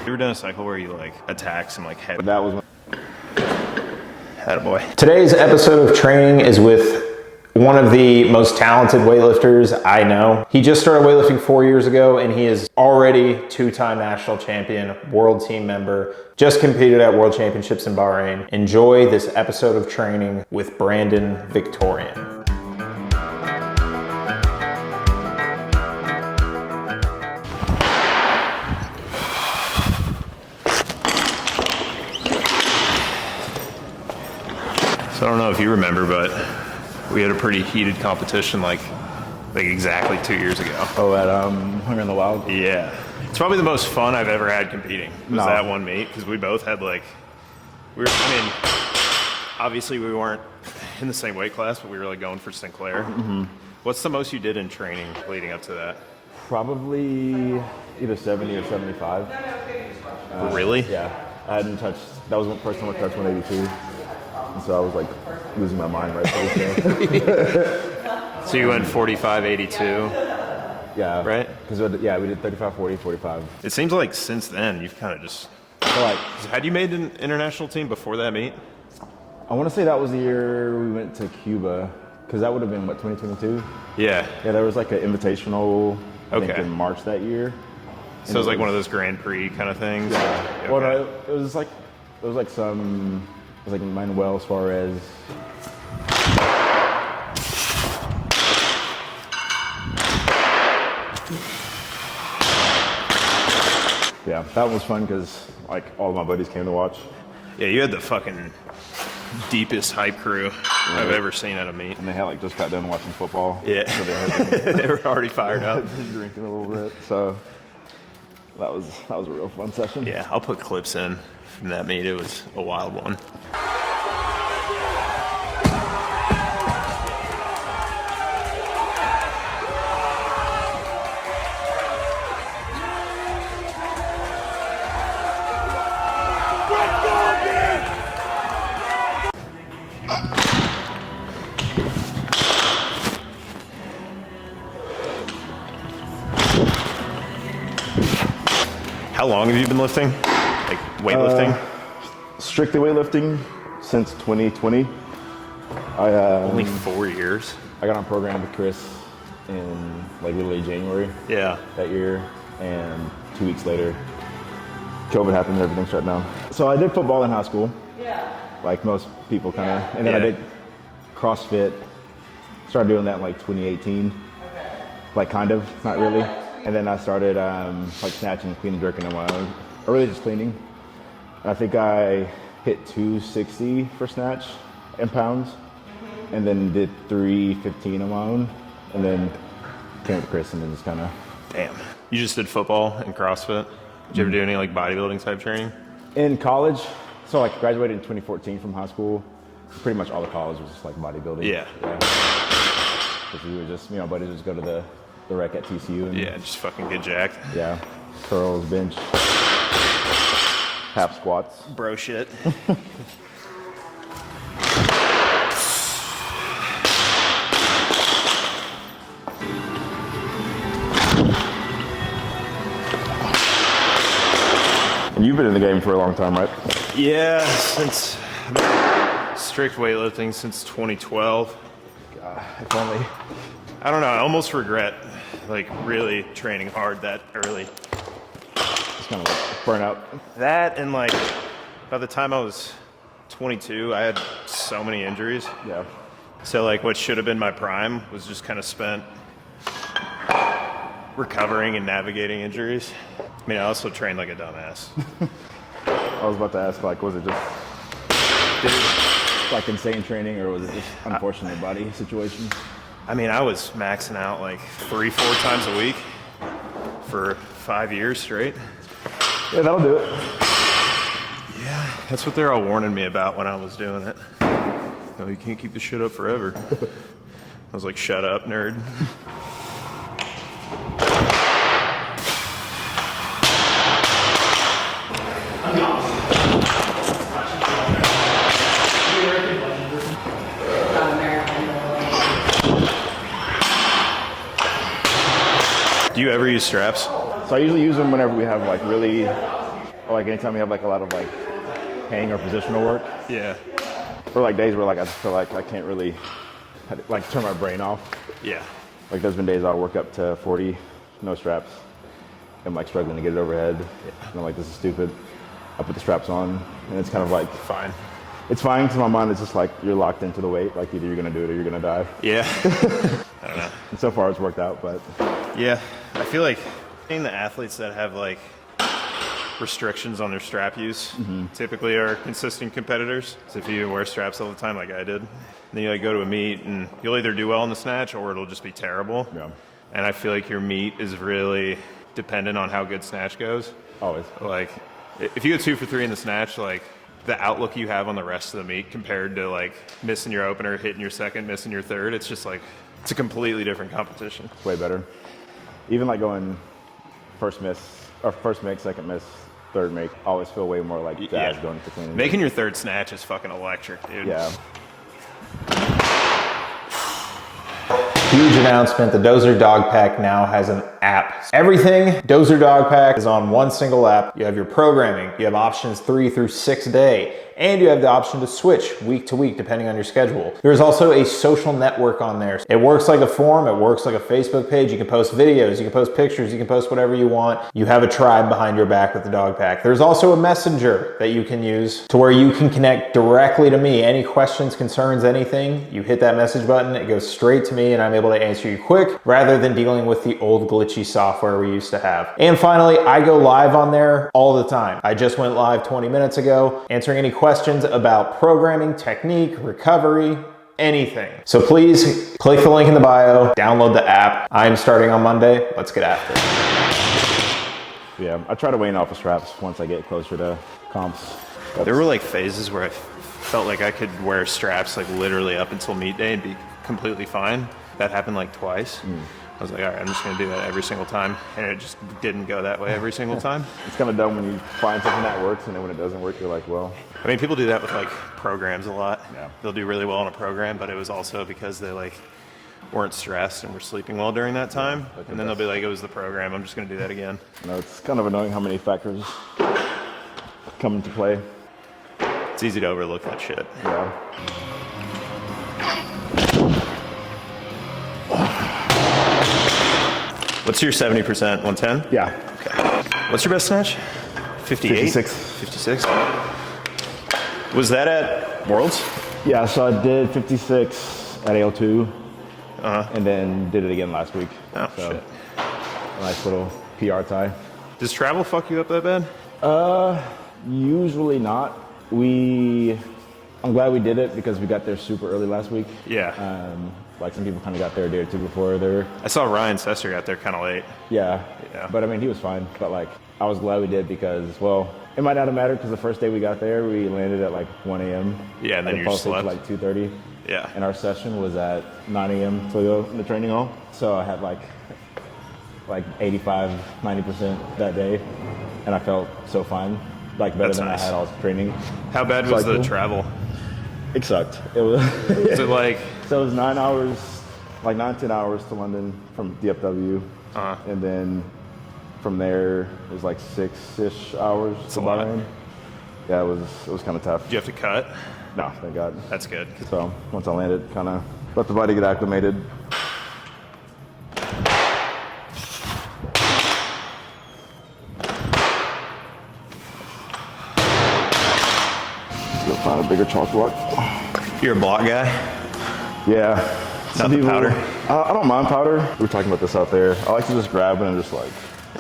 You ever done a cycle where you like attack some like head? That was Attaboy. Today's episode of training is with one of the most talented weightlifters I know. He just started weightlifting 4 years ago and he is already two-time national champion, world team member, just competed at world championships in Bahrain. Enjoy this episode of training with Brandon Victorian. So I don't know if you remember, but we had a pretty heated competition like exactly 2 years ago. Oh, at Hunger in the Wild? Yeah. It's probably the most fun I've ever had competing, was that one meet, because we both had obviously we weren't in the same weight class, but we were like going for Sinclair. Mm-hmm. What's the most you did in training leading up to that? Probably either 70 or 75. Really? Yeah. I hadn't touched, that was the first time I touched 182. And so I was like losing my mind right there. So you went 45, 82? Yeah. Right? Because we did 35, 40, 45. It seems like since then you've kind of just... So like, had you made an international team before that meet? I want to say that was the year we went to Cuba, because that would have been, what, 2022? Yeah. Yeah, there was like an invitational, I think, Okay. in March that year. So it was like one of those Grand Prix kind of things? Yeah. Okay. Well, no, it was like Manuel Suarez. Yeah, that was fun because like all of my buddies came to watch. Yeah, you had the fucking deepest hype crew I've ever seen at a meet. And they had like just got done watching football. Yeah. So They were already fired up. just drinking a little bit. So that was a real fun session. Yeah, I'll put clips in from that meet. It was a wild one. How long have you been lifting? Like weightlifting? Strictly weightlifting since 2020. Only 4 years? I got on program with Chris in like literally January Yeah. that year, and 2 weeks later, COVID happened and everything shut down. So I did football in high school, like most people kind of, and then I did CrossFit. Started doing that in like 2018, like kind of, not really. And then I started like snatching, cleaning, jerking on my own, or really just cleaning. I think I hit 260 for snatch in pounds, and then did 315 on my own, and then came with Chris and then just kind of. Damn. You just did football and CrossFit? Did you ever do any like bodybuilding type training? In college, so like graduated in 2014 from high school. Pretty much all the college was just like bodybuilding. Yeah. Because we would just, buddies would just go to the rec at TCU. And, Yeah, just fucking get jacked. Yeah. Curls, bench, half squats. Bro shit. And you've been in the game for a long time, right? Yeah, since strict weightlifting since 2012. God, if only. I don't know, I almost regret like really training hard that early. Just kind of like burn out. That and like by the time I was 22, I had so many injuries. Yeah. So like what should have been my prime was just kind of spent recovering and navigating injuries. I mean, I also trained like a dumbass. I was about to ask, like, was it just like insane training, or was it just unfortunate body situation? I mean, I was maxing out like 3-4 times a week for 5 years straight. Yeah, that'll do it. Yeah, that's what they're all warning me about when I was doing it. No, you can't keep this shit up forever. I was like, shut up, nerd. Do you ever use straps? So I usually use them whenever we have like really or like anytime you have like a lot of like hang or positional work, Yeah. or like days where like I just feel like I can't really like turn my brain off. Yeah. Like there's been days I'll work up to 40, no straps. I'm like struggling to get it overhead. And I'm like, this is stupid. I put the straps on, and it's kind of like Fine. it's fine because my mind is just like you're locked into the weight. Like either you're gonna do it or you're gonna die. Yeah. I don't know. And so far it's worked out, but Yeah. I feel like seeing the athletes that have like restrictions on their strap use typically are consistent competitors. So if you wear straps all the time like I did, then you like go to a meet and you'll either do well in the snatch or it'll just be terrible. Yeah. And I feel like your meet is really dependent on how good snatch goes. always. Like if you go 2 for 3 in the snatch, like the outlook you have on the rest of the meet compared to like missing your opener, hitting your second, missing your third, it's just like it's a completely different competition. Way better. Even like going first miss or first make, second miss, third make, I always feel way more like jazz going to clean. Making your third snatch is fucking electric, dude. Yeah. Huge announcement, the Dozer Dog Pack now has an app. Everything Dozer Dog Pack is on one single app. You have your programming, you have options 3 through 6 day, and you have the option to switch week to week depending on your schedule. There's also a social network on there. It works like a forum, it works like a Facebook page. You can post videos, you can post pictures, you can post whatever you want. You have a tribe behind your back with the Dog Pack. There's also a messenger that you can use to where you can connect directly to me. Any questions, concerns, anything, you hit that message button, it goes straight to me and I'm able to answer you quick rather than dealing with the old glitchy software we used to have. And finally, I go live on there all the time. I just went live 20 minutes ago answering any questions about programming, technique, recovery, anything. So please click the link in the bio, download the app. I'm starting on Monday. Let's get after it. Yeah. I try to weigh off the straps once I get closer to comps. There were like phases where I felt like I could wear straps like literally up until meet day and be completely fine. That happened like twice. I was like, all right, I'm just gonna do that every single time. And it just didn't go that way every single time. It's kind of dumb when you find something that works and then when it doesn't work, you're like, well. I mean, people do that with like programs a lot. Yeah. They'll do really well in a program, but it was also because they like weren't stressed and were sleeping well during that time. And then they'll be like, it was the program, I'm just gonna do that again. You know, it's kind of annoying how many factors come into play. It's easy to overlook that shit. Yeah. What's your 70%? 110? Yeah. Okay. What's your best snatch? 58? 56. 56? Was that at Worlds? Yeah, so I did 56 at AL2 and then did it again last week. Oh, so, shit. a nice little PR tie. Does travel fuck you up that bad? Usually not. I'm glad we did it because we got there super early last week. Yeah. Like some people kind of got there a day or two before there. I saw Ryan Sesser got there kind of late. Yeah. Yeah. But I mean, he was fine. But like, I was glad we did because, well, it might not have mattered because the first day we got there, we landed at like 1 a.m. Yeah, and then I you fell just asleep slept. at like 2:30. Yeah. And our session was at 9 a.m. to go in the training hall. So I had like 85, 90% that day. And I felt so fine. Like better That's than nice. I had all training. How bad was the Cycle. travel? It sucked. It was Was it like, so it was 9 hours, like 9-10 hours to London from DFW, and then from there it was like 6-ish hours to a lot. Bahrain. Yeah, it was kind of tough. did you have to cut? No, thank God. That's good. So once I landed, kind of let the body get acclimated. Let's go find a bigger chalk block. You're a block guy? Yeah. Not Some the people- powder? I don't mind powder. We were talking about this out there. I like to just grab it and just like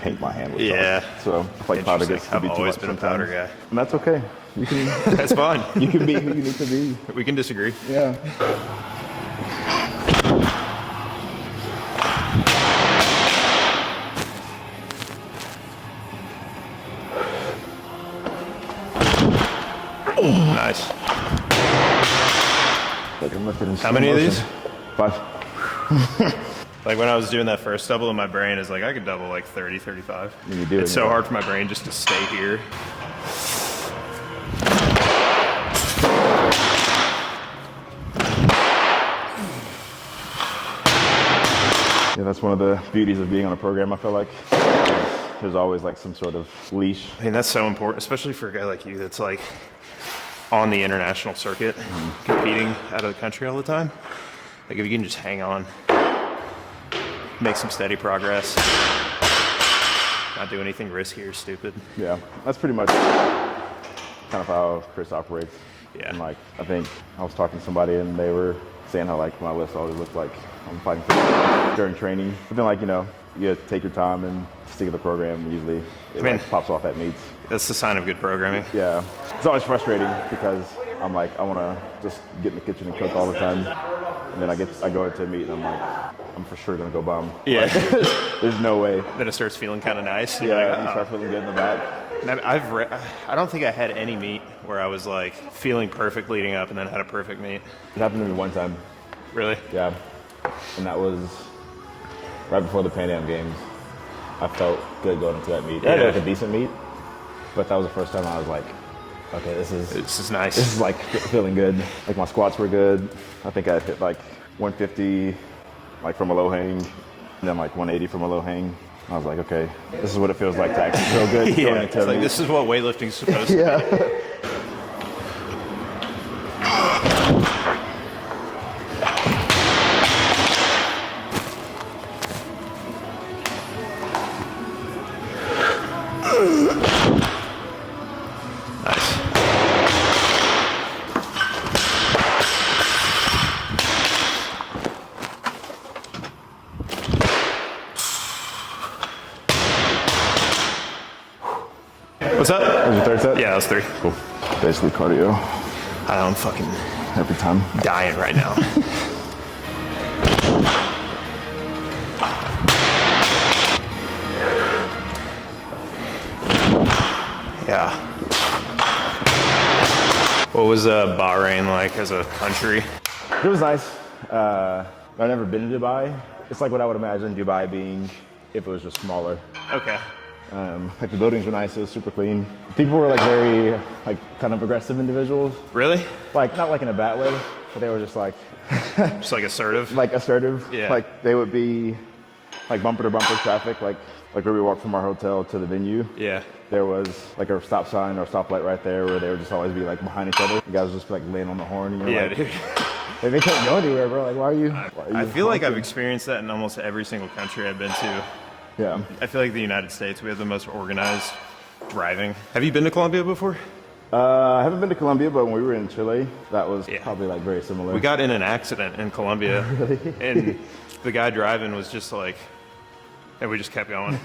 paint my hand with Yeah. chalk. So like powder gets to I've be too always much been a sometimes. powder guy. And that's okay. You can That's fine. you can be who you need to be. We can disagree. Yeah. Nice. Like I'm lifting in How many of slow these? motion. 5. Like when I was doing that first double in my brain is like I could double like 30, 35. When you do it, It's so yeah. hard for my brain just to stay here. Yeah, that's one of the beauties of being on a program. I feel like there's always like some sort of leash. I mean, that's so important, especially for a guy like you that's like on the international circuit, competing out of the country all the time. Like if you can just hang on, make some steady progress, not do anything risky or stupid. Yeah, that's pretty much kind of how Chris operates. Yeah. And like, I think I was talking to somebody and they were saying how like my lifts always look like I'm fighting for during training. But then like, you know, you gotta take your time and stick to the program. Usually it like pops off at meets. That's the sign of good programming. Yeah. It's always frustrating because I'm like, I wanna just get in the kitchen and cook all the time. And then I go into a meet and I'm like, I'm for sure gonna go bum. Yeah. Like, there's no way. Then it starts feeling kind of nice. Yeah, Like, you start feeling good in the back. I don't think I had any meet where I was like feeling perfect leading up and then had a perfect meet. It happened to me one time. Really? Yeah. And that was right before the Pan Am Games. I felt good going into that meet. I had like a decent meet, but that was the first time I was like, okay, this is nice. This is like feeling good. Like my squats were good. I think I hit like 150 like from a low hang, and then like 180 from a low hang. I was like, okay, this is what it feels like to actually feel good. Yeah, it's like this is what weightlifting's supposed to be. What's up? That was your third set? Yeah, that was 3. Cool. Basically cardio I'm fucking every time. dying right now. Yeah. What was Bahrain like as a country? It was nice. I've never been to Dubai. It's like what I would imagine Dubai being if it was just smaller. Okay. Like the buildings were nice, it was super clean. People were like very, like kind of aggressive individuals. Really? Like, not like in a bad way, but they were just like, Just like assertive? like assertive. Yeah. Like they would be like bumper to bumper traffic, like where we walked from our hotel to the venue. Yeah. There was like a stop sign or a stoplight right there where they would just always be like behind each other. The guys would just be like laying on the horn and you're Yeah, like, dude. hey, they can't go anywhere, bro. Like, why are you I feel like I've experienced that in almost every single country I've been to. Yeah. I feel like the United States, we have the most organized driving. Have you been to Colombia before? I haven't been to Colombia, but when we were in Chile, that was probably like very similar. We got in an accident in Colombia, and the guy driving was just like, and we just kept going.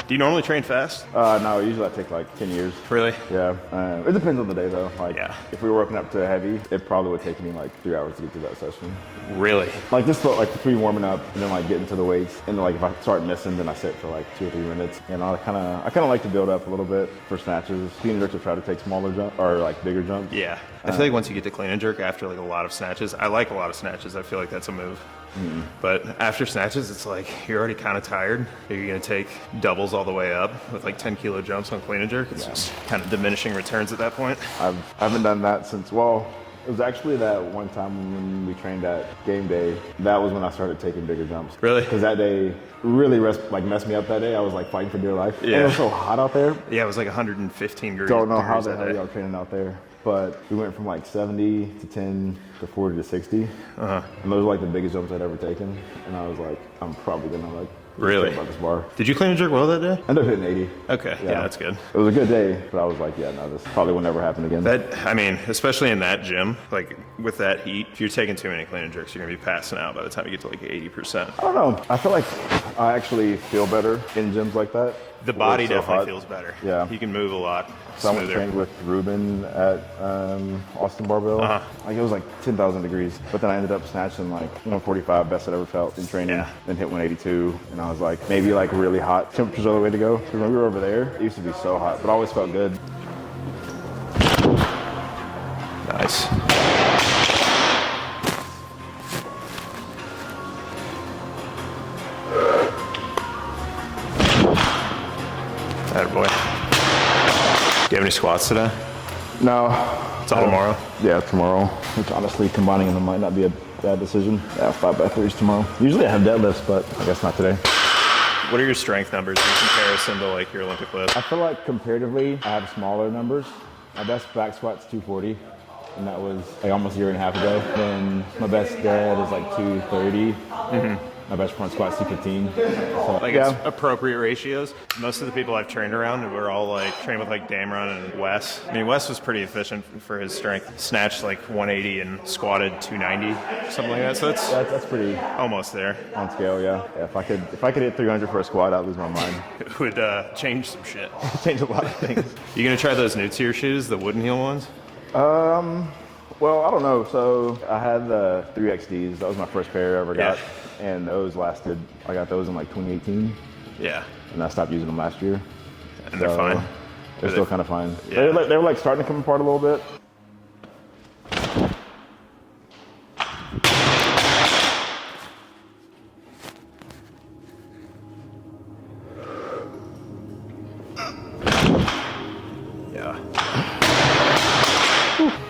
Do you normally train fast? No, usually I take like 10 years. Really? Yeah. It depends on the day though. Like, Yeah. if we were working up to heavy, it probably would take me like 3 hours to get through that session. Really? Like just like between warming up and then like getting to the weights, and then like if I start missing, then I sit for like 2 or 3 minutes. And I kind of like to build up a little bit for snatches. Clean and jerk to try to take smaller jump or like bigger jumps. Yeah. I feel like once you get to clean and jerk after like a lot of snatches, I like a lot of snatches. I feel like that's a move. But after snatches, it's like you're already kind of tired. You're going to take doubles all the way up with like 10 kilo jumps on clean and jerk. It's just kind of diminishing returns at that point. I haven't done that since, well, it was actually that one time when we trained at game day. That was when I started taking bigger jumps. Really? Because that day really messed me up that day. I was like fighting for dear life. Yeah. And it was so hot out there. Yeah, it was like 115 degrees. Don't know how the that hell day. y'all training out there. But we went from like 70 to 10 to 40 to 60. And those were like the biggest jumps I'd ever taken. And I was like, I'm probably gonna like Really? about this bar. Did you clean and jerk well that day? I ended up hitting 80. Okay, yeah, that's good. It was a good day, but I was like, yeah, no, this probably will never happen again. I mean, especially in that gym, like with that heat, if you're taking too many clean and jerks, you're gonna be passing out by the time you get to like 80%. I don't know. I feel like I actually feel better in gyms like that. The body definitely feels better. Yeah. You can move a lot So I went smoother. trained with Ruben at Austin Barbell. Like it was like 10,000 degrees, but then I ended up snatching like 145, best I'd ever felt in training. Yeah. Then hit 182, and I was like, maybe like really hot. Temperatures are the way to go. 'Cause when we were over there, it used to be so hot, but I always felt good. Nice. Attaboy. Do you have any squats today? No. It's all tomorrow? Yeah, tomorrow. Which honestly, combining them might not be a bad decision. Yeah, 5x3s tomorrow. Usually I have deadlifts, but I guess not today. What are your strength numbers in comparison to like your Olympic lift? I feel like comparatively, I have smaller numbers. My best back squat's 240, and that was like almost a year and a half ago. Then my best dead is like 230. My best front squat's 215. So, Like it's appropriate ratios. Most of the people I've trained around were all like trained with like Damron and Wes. I mean, Wes was pretty efficient for his strength. Snatched like 180 and squatted 290, something like that. So that's pretty almost there. on scale, yeah. If I could hit 300 for a squat, I'd lose my mind. It would change some shit. Change a lot of things. You gonna try those new tier shoes, the wooden heel ones? Well, I don't know. So I had the 3XDs. That was my first pair I ever got. Yeah. And those lasted, I got those in like 2018. Yeah. And I stopped using them last year. And they're fine. They're still kind of fine. Yeah. They were like starting to come apart a little bit. Yeah.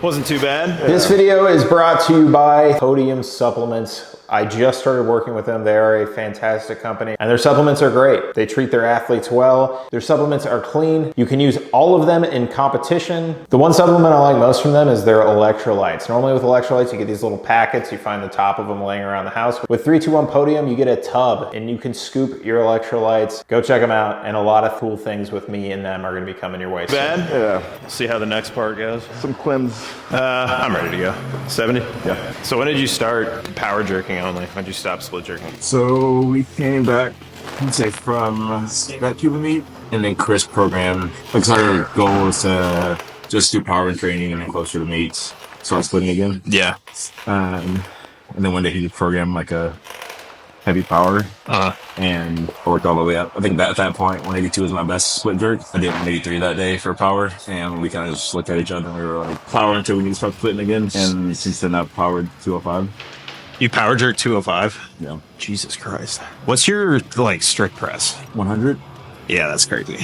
Wasn't too bad. This video is brought to you by Podium Supplements. I just started working with them. They are a fantastic company and their supplements are great. They treat their athletes well. Their supplements are clean. You can use all of them in competition. The one supplement I like most from them is their electrolytes. Normally with electrolytes, you get these little packets. You find the top of them laying around the house. With 321 Podium, you get a tub and you can scoop your electrolytes. Go check them out. And a lot of cool things with me and them are gonna be coming your way soon. Bad? Yeah. See how the next part goes. Some Clims. I'm ready to go. 70? Yeah. So when did you start power jerking only? When did you stop split jerking? So we came back, I'd say, from that Cuba meet, and then Chris programmed. Like, our goal was to just do power and training, and then closer to meets, start splitting again. Yeah. And then one day he just programmed like a heavy power, and worked all the way up. I think that at that point, 182 was my best split jerk. I did 183 that day for power, and we kind of just looked at each other and we were like, power until we need to start splitting again. And since then, I've powered 205. You power jerk 205? Yeah. Jesus Christ. What's your like strict press? 100. Yeah, that's crazy.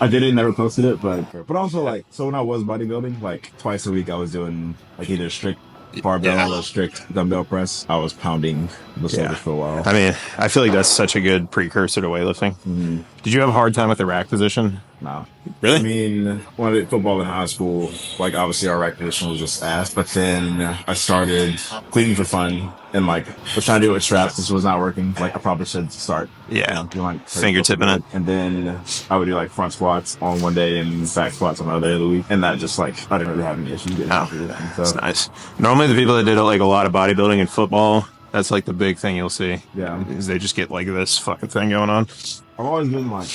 I did it, never posted it, but also like, so when I was bodybuilding, like twice a week I was doing like either strict barbell or strict dumbbell press. I was pounding the shoulders for a while. I mean, I feel like that's such a good precursor to weightlifting. Did you have a hard time with the rack position? No. Really? I mean, when I did football in high school, like obviously our rack position was just ass, but then I started cleaning for fun and like was trying to do it with straps. This was not working. Like I probably should start. Yeah. Doing like Fingertipping it. And then I would do like front squats on one day and back squats on another day of the week. And that just like, I didn't really have any issues getting after that. So That's nice. Normally the people that did like a lot of bodybuilding and football, that's like the big thing you'll see. Yeah. Is they just get like this fucking thing going on. I've always been like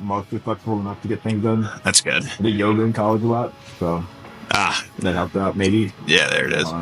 mostly flexible enough to get things done. That's good. I did yoga in college a lot, so that helped out maybe. Yeah, there it is.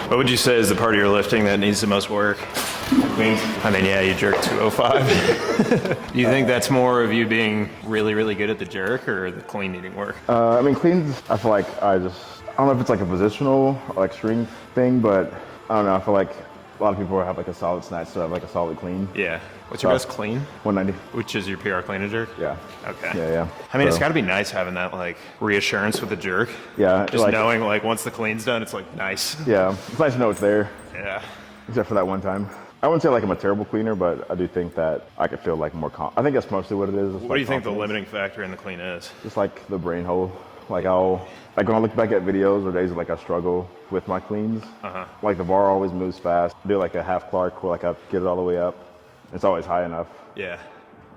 What would you say is the part of your lifting that needs the most work? Cleans. I mean, yeah, you jerk 205. Do you think that's more of you being really, really good at the jerk or the clean needing work? I mean, cleans, I feel like I don't know if it's like a positional or like strength thing, but I don't know. I feel like a lot of people have like a solid snatch, so I have like a solid clean. Yeah. What's your best clean? 190. Which is your PR clean and jerk? Yeah. Okay. Yeah. I mean, it's So, got to be nice having that like reassurance with the jerk. Yeah. Just like, knowing like once the clean's done, it's like nice. Yeah. It's nice to know it's there, Yeah. except for that one time. I wouldn't say like I'm a terrible cleaner, but I do think that I could feel like more I think that's mostly what it is. What do you think the limiting factor in the clean is? Just like the brain hole. Like when I look back at videos or days like I struggle with my cleans, like the bar always moves fast. I do like a half Clark where like I get it all the way up. It's always high enough. Yeah.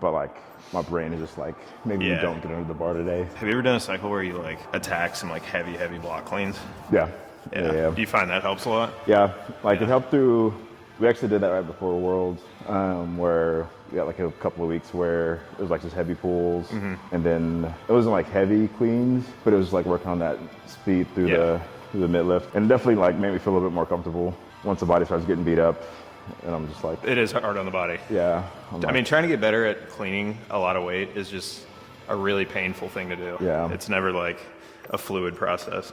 but like my brain is just like, maybe we don't get under the bar today. Have you ever done a cycle where you like attack some like heavy block cleans? Yeah. Do you find that helps a lot? Yeah, like it helped through. We actually did that right before Worlds, where we got like a couple of weeks where it was like just heavy pulls, and then it wasn't like heavy cleans, but it was like working on that speed through the mid lift, and definitely like made me feel a little bit more comfortable once the body starts getting beat up, and I'm just like, it is hard on the body. Yeah, I mean, trying to get better at cleaning a lot of weight is just a really painful thing to do. Yeah, it's never like a fluid process.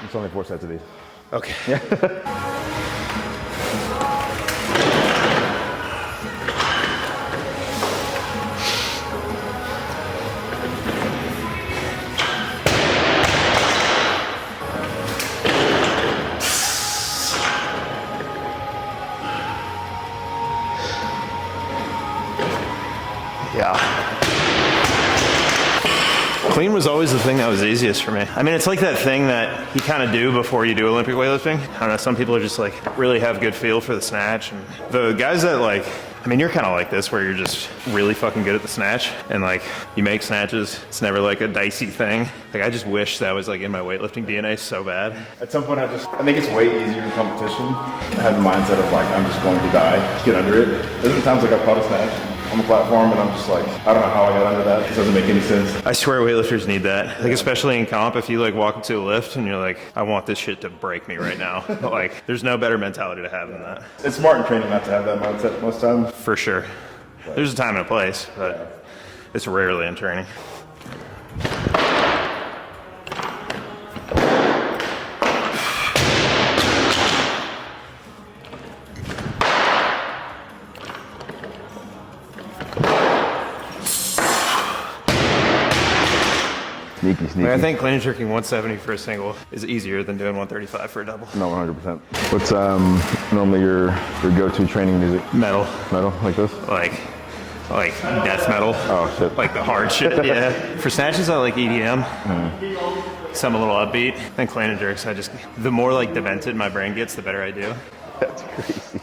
It's only 4 sets of these. Okay. Clean was always the thing that was easiest for me. I mean, it's like that thing that you kind of do before you do Olympic weightlifting. I don't know, some people are just like really have good feel for the snatch. And the guys that like, I mean, you're kind of like this where you're just really fucking good at the snatch and like you make snatches. It's never like a dicey thing. Like I just wish that was like in my weightlifting DNA so bad. At some point I think it's way easier in competition. I have the mindset of like, I'm just going to die, just get under it. There's been times like I've caught a snatch on the platform and I'm just like, I don't know how I got under that. It doesn't make any sense. I swear weightlifters need that. Like especially in comp, if you like walk into a lift and you're like, I want this shit to break me right now. Like there's no better mentality to have than that. It's smart in training not to have that mindset most times. For sure. There's a time and a place, but it's rarely in training. Sneaky. I mean, I think clean and jerking 170 for a single is easier than doing 135 for a double. No, 100%. What's normally your go-to training music? Metal. Metal, like this? Like death metal. Oh, shit. Like the hard shit, yeah. For snatches, I like EDM. Some a little upbeat. And clean and jerks, the more like demented my brain gets, the better I do. That's crazy.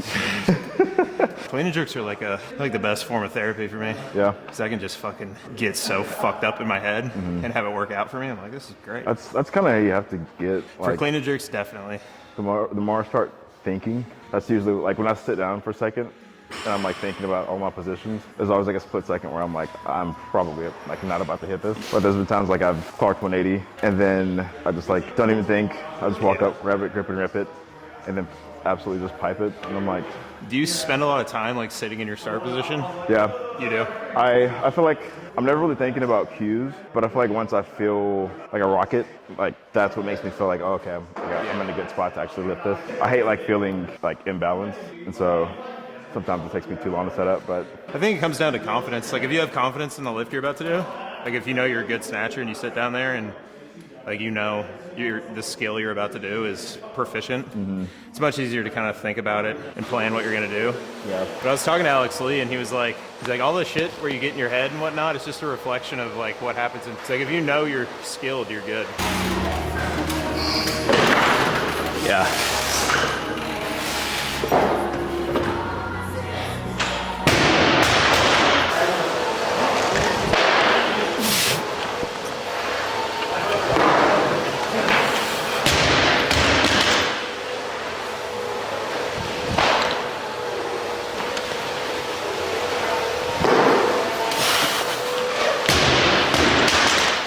Clean and jerks are like the best form of therapy for me. Yeah. Because I can just fucking get so fucked up in my head and have it work out for me. I'm like, this is great. That's kind of how you have to get. Like, for clean and jerks, definitely. The more I start thinking, that's usually like when I sit down for a second and I'm like thinking about all my positions. There's always like a split second where I'm like, I'm probably like not about to hit this. But there's been times like I've clocked 180 and then I just like don't even think. I just walk up, grab it, grip and rip it, and then absolutely just pipe it. And I'm like, do you spend a lot of time like sitting in your start position? Yeah. You do? I feel like I'm never really thinking about cues, but I feel like once I feel like a rocket, like that's what makes me feel like, oh, okay, I'm in a good spot to actually lift this. I hate like feeling like imbalanced, and so sometimes it takes me too long to set up, but I think it comes down to confidence. Like if you have confidence in the lift you're about to do, like if you know you're a good snatcher and you sit down there and like you know the skill you're about to do is proficient, it's much easier to kind of think about it and plan what you're going to do. Yeah. But I was talking to Alex Lee and he's like all the shit where you get in your head and whatnot, it's just a reflection of like what happens. It's like if you know you're skilled, you're good. Yeah.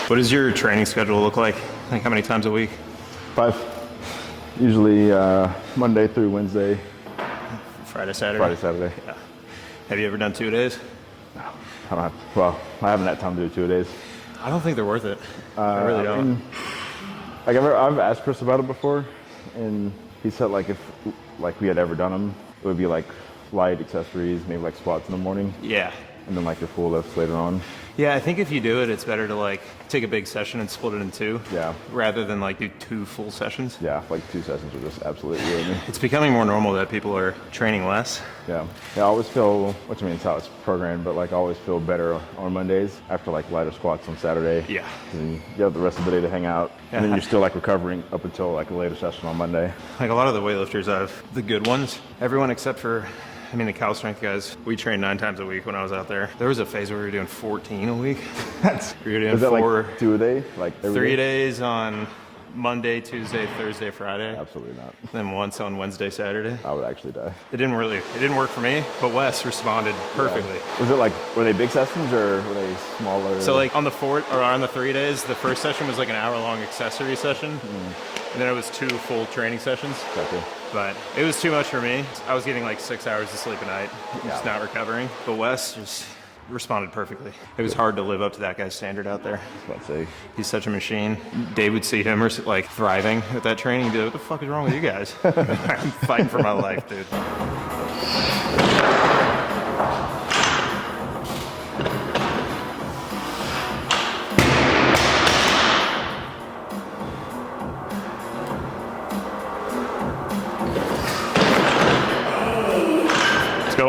What does your training schedule look like? Like how many times a week? 5. Usually Monday through Wednesday. Friday, Saturday? Friday, Saturday. Yeah. Have you ever done 2 days? No. I haven't had time to do 2 days. I don't think they're worth it. I really don't. Like I've asked Chris about it before, and he said like if like we had ever done them, it would be like light accessories, maybe like squats in the morning. Yeah. and then like your full lifts later on. Yeah, I think if you do it, it's better to like take a big session and split it in two. Yeah. Rather than like do 2 full sessions. Yeah, like 2 sessions are just absolutely ruining me. It's becoming more normal that people are training less. Yeah. I always feel, which I mean, it's how it's programmed, but like I always feel better on Mondays after like lighter squats on Saturday. Yeah. And you have the rest of the day to hang out. Yeah. And then you're still like recovering up until like a later session on Monday. Like a lot of the weightlifters have the good ones. Everyone except for, I mean, the Cal Strength guys, we trained 9 times a week when I was out there. There was a phase where we were doing 14 a week. We were doing Is that 4, like 2 a day? Like every 3 day? days on Monday, Tuesday, Thursday, Friday. Absolutely not. Then once on Wednesday, Saturday. I would actually die. It didn't work for me, but Wes responded perfectly. Was it like, were they big sessions or were they smaller? So like on the 4 or on the 3 days, the first session was like an hour-long accessory session, and then it was 2 full training sessions. Gotcha. But it was too much for me. I was getting like 6 hours of sleep a night, just not recovering. But Wes just responded perfectly. It was hard to live up to that guy's standard out there. I was about to say, He's such a machine. Dave would see him like thriving at that training. He'd be like, what the fuck is wrong with you guys? I'm fighting for my life, dude. Let's go.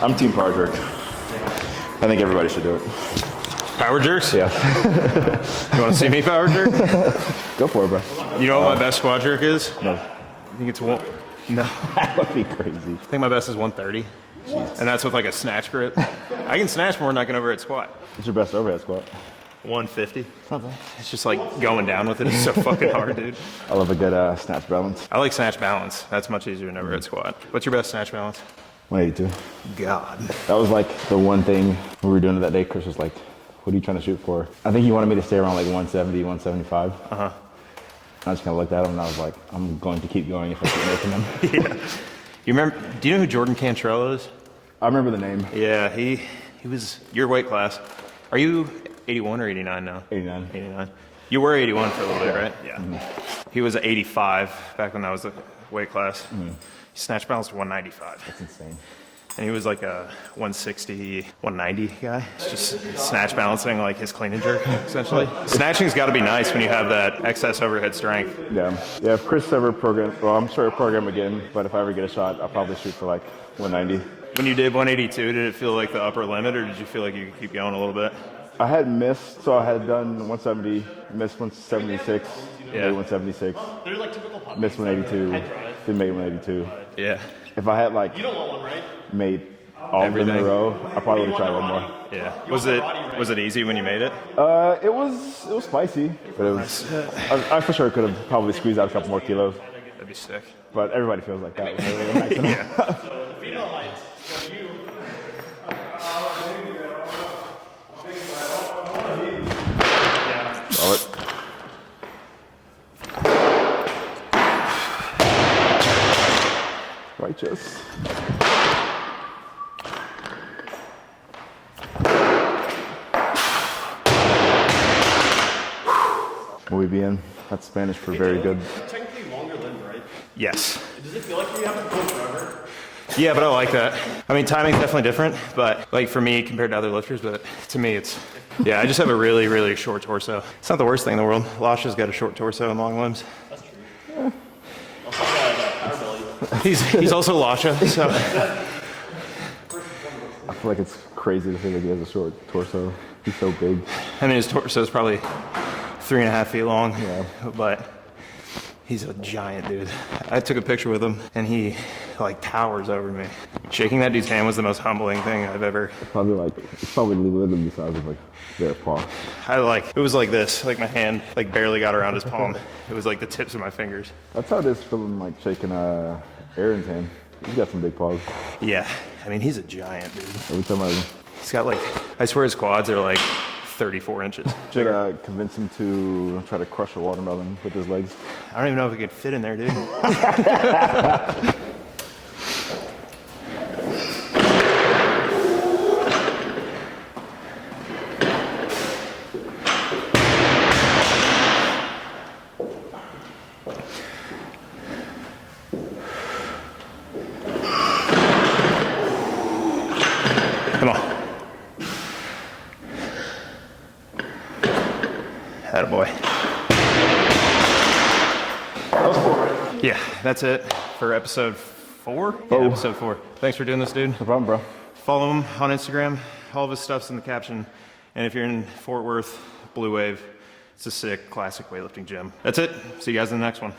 I'm team power jerk. I think everybody should do it. Power jerks? Yeah. You want to see me power jerk? Go for it, bro. You know what my best squat jerk is? No. I think it's one. No. That would be crazy. I think my best is 130. And that's with like a snatch grip. I can snatch more than I can overhead squat. What's your best overhead squat? 150. It's just like going down with it is so fucking hard, dude. I love a good snatch balance. I like snatch balance. That's much easier than overhead squat. What's your best snatch balance? 182. God. That was like the one thing we were doing that day. Chris was like, what are you trying to shoot for? I think he wanted me to stay around like 170, 175. I just kind of looked at him and I was like, I'm going to keep going if I keep making them. Yeah. You remember, do you know who Jordan Cantrell is? I remember the name. Yeah, he was your weight class. Are you 81 or 89 now? 89. 89. You were 81 for a little bit, right? Yeah. He was 85 back when that was the weight class. He snatch balanced 195. That's insane. And he was like a 160, 190 guy. It's just snatch balancing like his clean and jerk, essentially. Snatching's got to be nice when you have that excess overhead strength. Yeah. Yeah, if Chris ever well, I'm sure he'll program again, but if I ever get a shot, I'll probably shoot for like 190. When you did 182, did it feel like the upper limit, or did you feel like you could keep going a little bit? I had missed, so I had done 170, missed 176, made 176, missed 182, then made 182. Yeah. If I had like made all of them in a row, I probably would have tried one more. Yeah. Was it easy when you made it? It was spicy, but it was. I for sure could have probably squeezed out a couple more kilos, That'd be sick. but everybody feels like that. When they're really Yeah. Solid. Righteous. Muy bien. That's Spanish for very good. Technically longer limb, right? Yes. Does it feel like you have to go forever? Yeah, but I like that. I mean, timing's definitely different, but like for me compared to other lifters, but to me it's, yeah, I just have a really, really short torso. It's not the worst thing in the world. Lasha's got a short torso and long limbs. That's true. Yeah. Also got power belly. He's also Lasha, so. I feel like it's crazy to think that he has a short torso. He's so big. I mean, his torso is probably 3.5 feet long, Yeah. but he's a giant dude. I took a picture with him and he like towers over me. Shaking that dude's hand was the most humbling thing I've ever. It's probably literally the size of like their paw. It was like this, like my hand like barely got around his palm. It was like the tips of my fingers. That's how it is feeling like shaking Aaron's hand. He's got some big paws. Yeah, I mean, he's a giant dude. Every time He's got like, I swear his quads are like 34 inches. should convince him to try to crush a watermelon with his legs. I don't even know if it could fit in there, dude. Attaboy. Yeah, that's it for episode 4. Yeah, episode 4. Thanks for doing this, dude. No problem, bro. Follow him on Instagram. All of his stuff's in the caption. And if you're in Fort Worth, Blue Wave, it's a sick, classic weightlifting gym. That's it. See you guys in the next one.